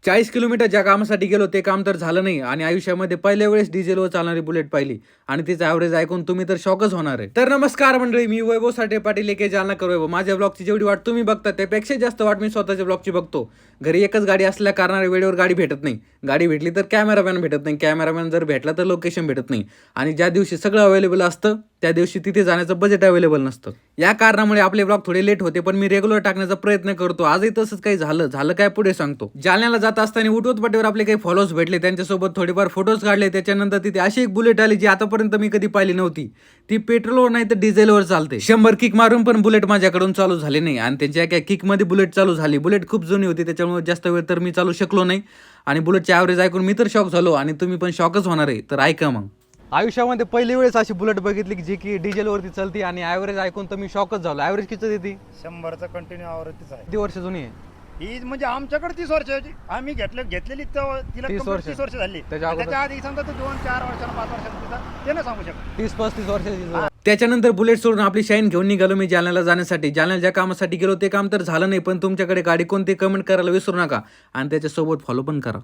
40 kilometre ज्या कामासाठी गेलो ते काम तर झालं नाही आणि आयुष्यामध्ये पहिल्या वेळेस डिझेलवर चालणारी बुलेट पाहिली आणि तिचं ॲव्हरेज ऐकून तुम्ही तर शॉकच होणार आहे. तर नमस्कार मंडळी, मी वैभव साठे पाटील एके जालना वैभव. माझ्या ब्लॉगची जेवढी वाट तुम्ही बघता त्यापेक्षा जास्त वाट मी स्वतःच्या ब्लॉगची बघतो. घरी एकच गाडी असल्या कारणाने वेळेवर गाडी भेटत नाही. गाडी भेटली तर कॅमेरामॅन भेटत नाही, कॅमेरामॅन जर भेटला तर लोकेशन भेटत नाही आणि ज्या दिवशी सगळं अवेलेबल असतं त्या दिवशी तिथे जाण्याचं बजेट अवेलेबल नसतं. या कारणामुळे आपले ब्लॉग थोडे लेट होते, पण मी रेग्युलर टाकण्याचा प्रयत्न करतो. आजही तसंच काही झालं काय पुढे सांगतो. जालन्याला जात असताना उठवत पाटीवर आपले काही फॉलोअर्स भेटले, त्यांच्यासोबत थोडेफार फोटोज काढले. त्याच्यानंतर तिथे अशी एक बुलेट आली जी आतापर्यंत मी कधी पाहिली नव्हती. ती पेट्रोलवर नाही तर डिझेलवर चालते. 100 किक मारून पण बुलेट माझ्याकडून चालू झाली नाही आणि त्यांच्या एका किकमध्ये बुलेट चालू झाली. बुलेट खूप जुनी होती, त्याच्यामुळे जास्त वेळ तर मी चालू शकलो नाही आणि बुलेटचे ॲव्हरेज ऐकून मी तर शॉक झालो आणि तुम्ही पण शॉकच होणार आहे. तर ऐका मग. आयुष्यामध्ये पहिली वेळेस अशी बुलेट बघितली की जी की डिझेलवरती चालते आणि ॲव्हरेज ऐकून तर मी शॉकच झालो. ॲव्हरेज किती देते? 100चा कंटिन्यू आवृत्तीच आहे. किती वर्ष जुनी आहे? ही म्हणजे आमच्याकडे 30 वर्षाची आम्ही घेतलेली तेव्हा तिला 30 वर्ष. 30 वर्ष झाली. त्याच्या अगोदर? त्याच्या आधी समजा 2-4 वर्षांना 5 वर्षांना तिचा ते नाही सांगू शकत. 30-35 वर्षाची. त्याच्यानंतर बुलेट सोडून आपली शाईन घेऊन निघालो मी जालन्याला जाण्यासाठी. जालन्याला ज्या कामासाठी गेलो ते काम तर झालं नाही, पण तुमच्याकडे गाडी कोणती कमेंट करायला विसरू नका आणि त्याच्यासोबत फॉलो पण करा.